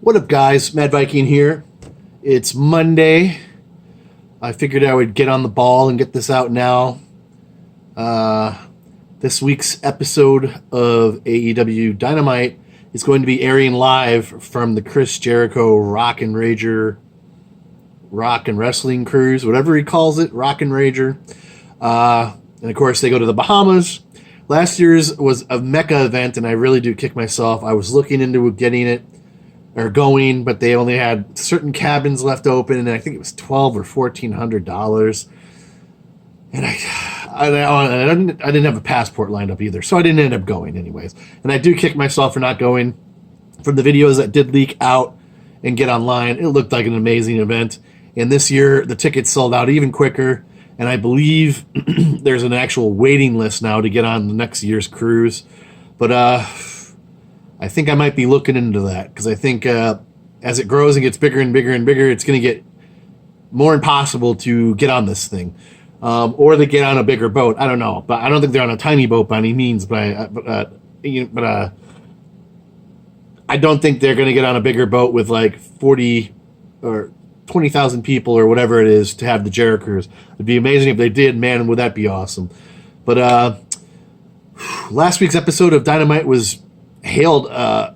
What up, guys? Mad Viking here. It's Monday. I figured I would get on the ball and get this out now. This week's episode of AEW Dynamite is going to be airing live from the Chris Jericho Rock and Wrestling Cruise, whatever he calls it, Rock and Rager. And of course, they go to the Bahamas. Last year's was a Mecca event, and I really do kick myself. I was looking into getting it or going, but they only had certain cabins left open, and I think it was $1,200 or $1,400. And I didn't have a passport lined up either, so I didn't end up going anyways. And I do kick myself for not going. From the videos that did leak out and get online, it looked like an amazing event. And this year, the tickets sold out even quicker, and I believe there's an actual waiting list now to get on the next year's cruise. But I think I might be looking into that, because I think as it grows and gets bigger and bigger and bigger, it's going to get more impossible to get on this thing. Or they get on a bigger boat. I don't know, but I don't think they're on a tiny boat by any means. But I don't think they're going to get on a bigger boat with like 40 or 20,000 people or whatever it is to have the Jerichos. It'd be amazing if they did. Man, would that be awesome? But last week's episode of Dynamite was hailed an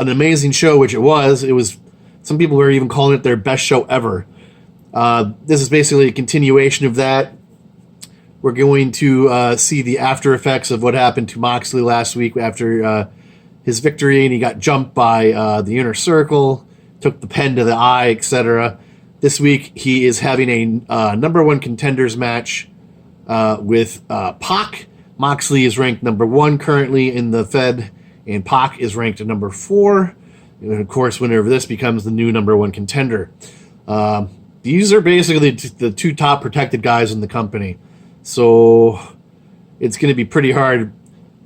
amazing show, which it was. It was. Some people were even calling it their best show ever. This is basically a continuation of that. We're going to see the after effects of what happened to Moxley last week after his victory, and he got jumped by the Inner Circle, took the pen to the eye, etc. This week, he is having a number one contenders match with Pac. Moxley is ranked number 1 currently in the Fed, and Pac is ranked at number 4. And of course, winner of this becomes the new number 1 contender. These are basically the 2 top protected guys in the company. So it's going to be pretty hard.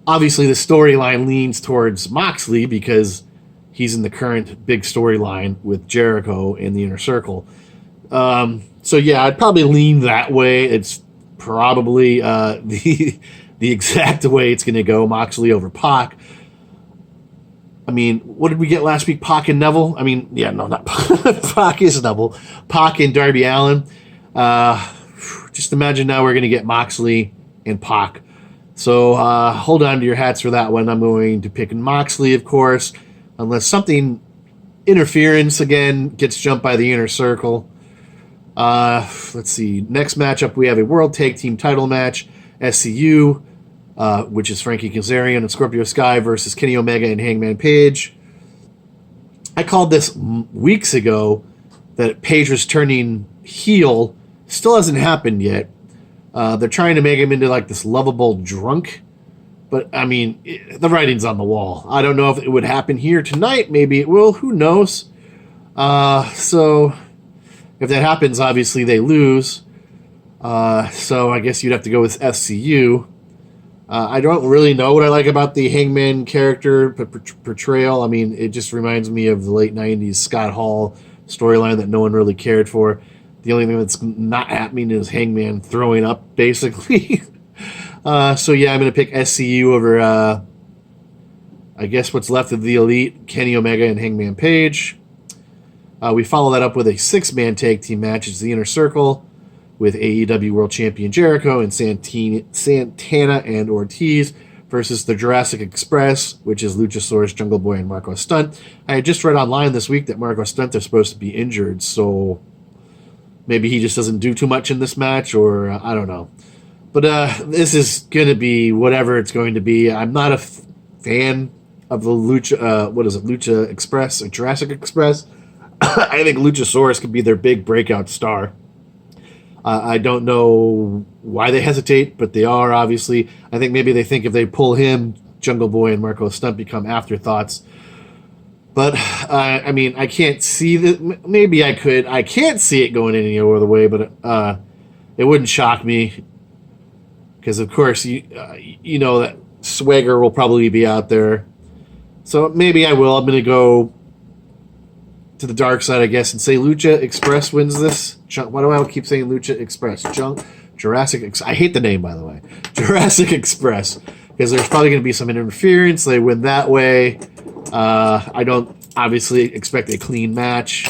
Obviously, the storyline leans towards Moxley because he's in the current big storyline with Jericho in the Inner Circle. So yeah, I'd probably lean that way. It's probably the exact way it's going to go, Moxley over Pac. I mean, what did we get last week? Pac and Neville? I mean, yeah, no, not Pac is Neville. Pac and Darby Allin. Just imagine now we're going to get Moxley and Pac. So hold on to your hats for that one. I'm going to pick Moxley, of course, unless something interference again gets jumped by the Inner Circle. Let's see. Next matchup, we have a World Tag Team title match. SCU. Which is Frankie Kazarian and Scorpio Sky versus Kenny Omega and Hangman Page. I called this weeks ago that Page was turning heel. Still hasn't happened yet. They're trying to make him into like this lovable drunk. But, I mean, the writing's on the wall. I don't know if it would happen here tonight. Maybe it will. Who knows? So, if that happens, obviously they lose. So, I guess you'd have to go with SCU. I don't really know what I like about the Hangman character portrayal. I mean, it just reminds me of the late 90s Scott Hall storyline that no one really cared for. The only thing that's not happening is Hangman throwing up, basically. So, yeah, I'm going to pick SCU over, I guess, what's left of the Elite, Kenny Omega and Hangman Page. We follow that up with a 6-man tag team match. It's the Inner Circle, with AEW World Champion Jericho and Santana and Ortiz versus the Jurassic Express, which is Luchasaurus, Jungle Boy, and Marco Stunt. I had just read online this week that Marco Stunt is supposed to be injured, so maybe he just doesn't do too much in this match, or I don't know. But this is going to be whatever it's going to be. I'm not a fan of the Lucha Express or Jurassic Express. I think Luchasaurus could be their big breakout star. I don't know why they hesitate, but they are, obviously. I think maybe they think if they pull him, Jungle Boy and Marco Stunt become afterthoughts. But, I mean, I can't see that. Maybe I could. I can't see it going any other way, but it wouldn't shock me. Because, of course, you know that Swagger will probably be out there. So maybe I will. I'm going to go to the dark side, I guess, and say Lucha Express wins this. Why do I keep saying Lucha Express? I hate the name, by the way. Jurassic Express. Because there's probably going to be some interference. They win that way. I don't obviously expect a clean match.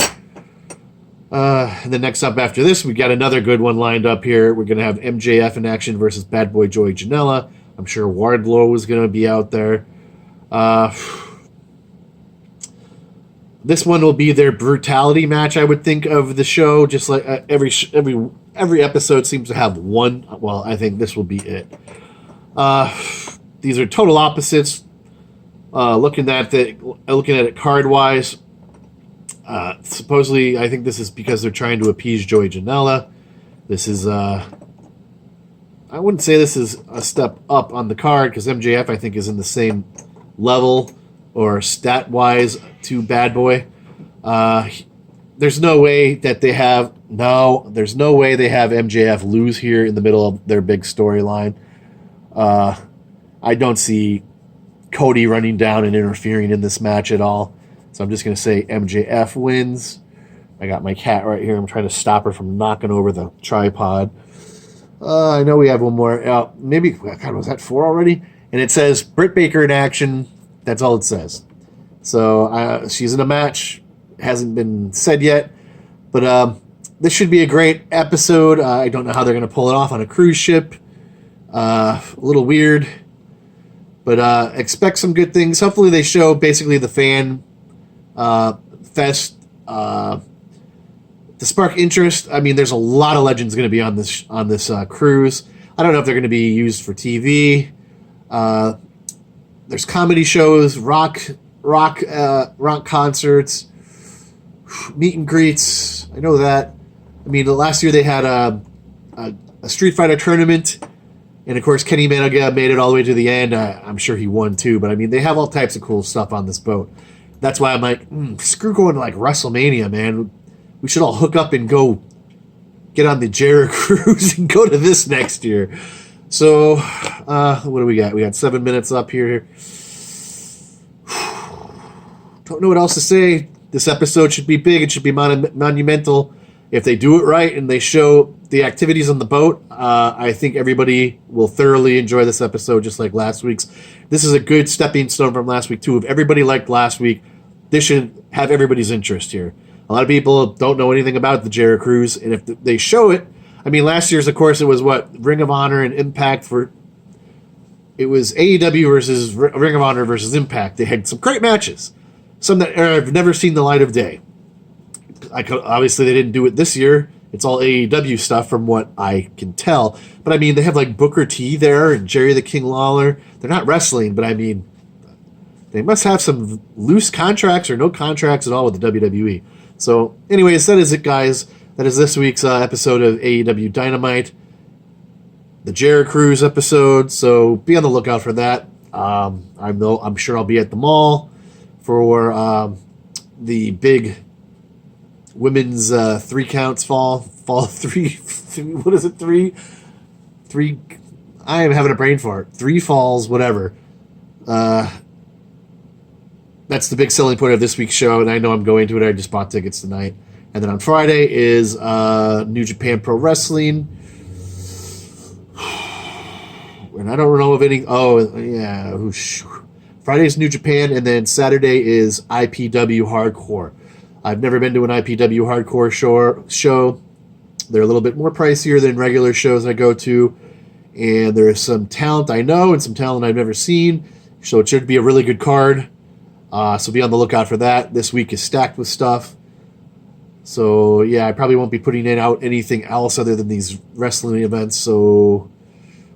And then next up after this, we got another good one lined up here. We're going to have MJF in action versus Bad Boy Joey Janela. I'm sure Wardlow is going to be out there. This one will be their brutality match, I would think, of the show. Just like every episode seems to have one. Well, I think this will be it. These are total opposites. Looking at it card wise, supposedly I think this is because they're trying to appease Joey Janela. This is I wouldn't say this is a step up on the card because MJF I think is in the same level or stat wise to Bad Boy. There's no way that they have MJF lose here in the middle of their big storyline. I don't see Cody running down and interfering in this match at all. So I'm just going to say MJF wins. I got my cat right here. I'm trying to stop her from knocking over the tripod. I know we have one more. Maybe, God, was that 4 already? And it says Britt Baker in action. That's all it says. So she's in a match. Hasn't been said yet. But this should be a great episode. I don't know how they're going to pull it off on a cruise ship. A little weird. But expect some good things. Hopefully they show basically the fan fest to spark interest. I mean, there's a lot of legends going to be on this cruise. I don't know if they're going to be used for TV. There's comedy shows, rock concerts, meet and greets. I know that. I mean, last year they had a Street Fighter tournament. And, of course, Kenny Omega made it all the way to the end. I'm sure he won, too. But, I mean, they have all types of cool stuff on this boat. That's why I'm like, screw going to, like, WrestleMania, man. We should all hook up and go get on the Jericho Cruise and go to this next year. So, what do we got? We got 7 minutes up here. Don't know what else to say. This episode should be big. It should be monumental. If they do it right and they show the activities on the boat, I think everybody will thoroughly enjoy this episode just like last week's. This is a good stepping stone from last week, too. If everybody liked last week, this should have everybody's interest here. A lot of people don't know anything about the Jericho Cruise, and if they show it, I mean, last year's, of course, it was Ring of Honor and Impact it was AEW versus Ring of Honor versus Impact. They had some great matches, some that I've never seen the light of day. Obviously, they didn't do it this year. It's all AEW stuff from what I can tell. But, I mean, they have, like, Booker T there and Jerry the King Lawler. They're not wrestling, but, I mean, they must have some loose contracts or no contracts at all with the WWE. So, anyways, that is it, guys. That is this week's episode of AEW Dynamite. The Jericho Cruise episode. So, be on the lookout for that. I'm sure I'll be at the mall for the big women's 3 counts fall 3 what is it 3 I am having a brain fart 3 falls whatever. That's the big selling point of this week's show, and I know I'm going to it. I just bought tickets tonight. And then on Friday is New Japan Pro Wrestling, and I don't know of any. Friday's New Japan, and then Saturday is IPW Hardcore. I've never been to an IPW Hardcore show. They're a little bit more pricier than regular shows I go to. And there's some talent I know and some talent I've never seen. So it should be a really good card. So be on the lookout for that. This week is stacked with stuff. So, yeah, I probably won't be putting out anything else other than these wrestling events. So,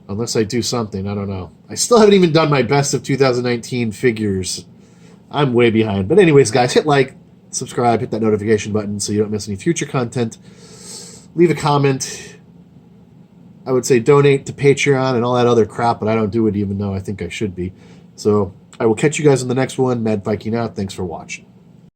unless I do something, I don't know. I still haven't even done my best of 2019 figures. I'm way behind. But anyways, guys, hit like. Subscribe, hit that notification button so you don't miss any future content. Leave a comment. I would say donate to Patreon and all that other crap, but I don't do it even though I think I should be. So I will catch you guys in the next one. Mad Viking out. Thanks for watching.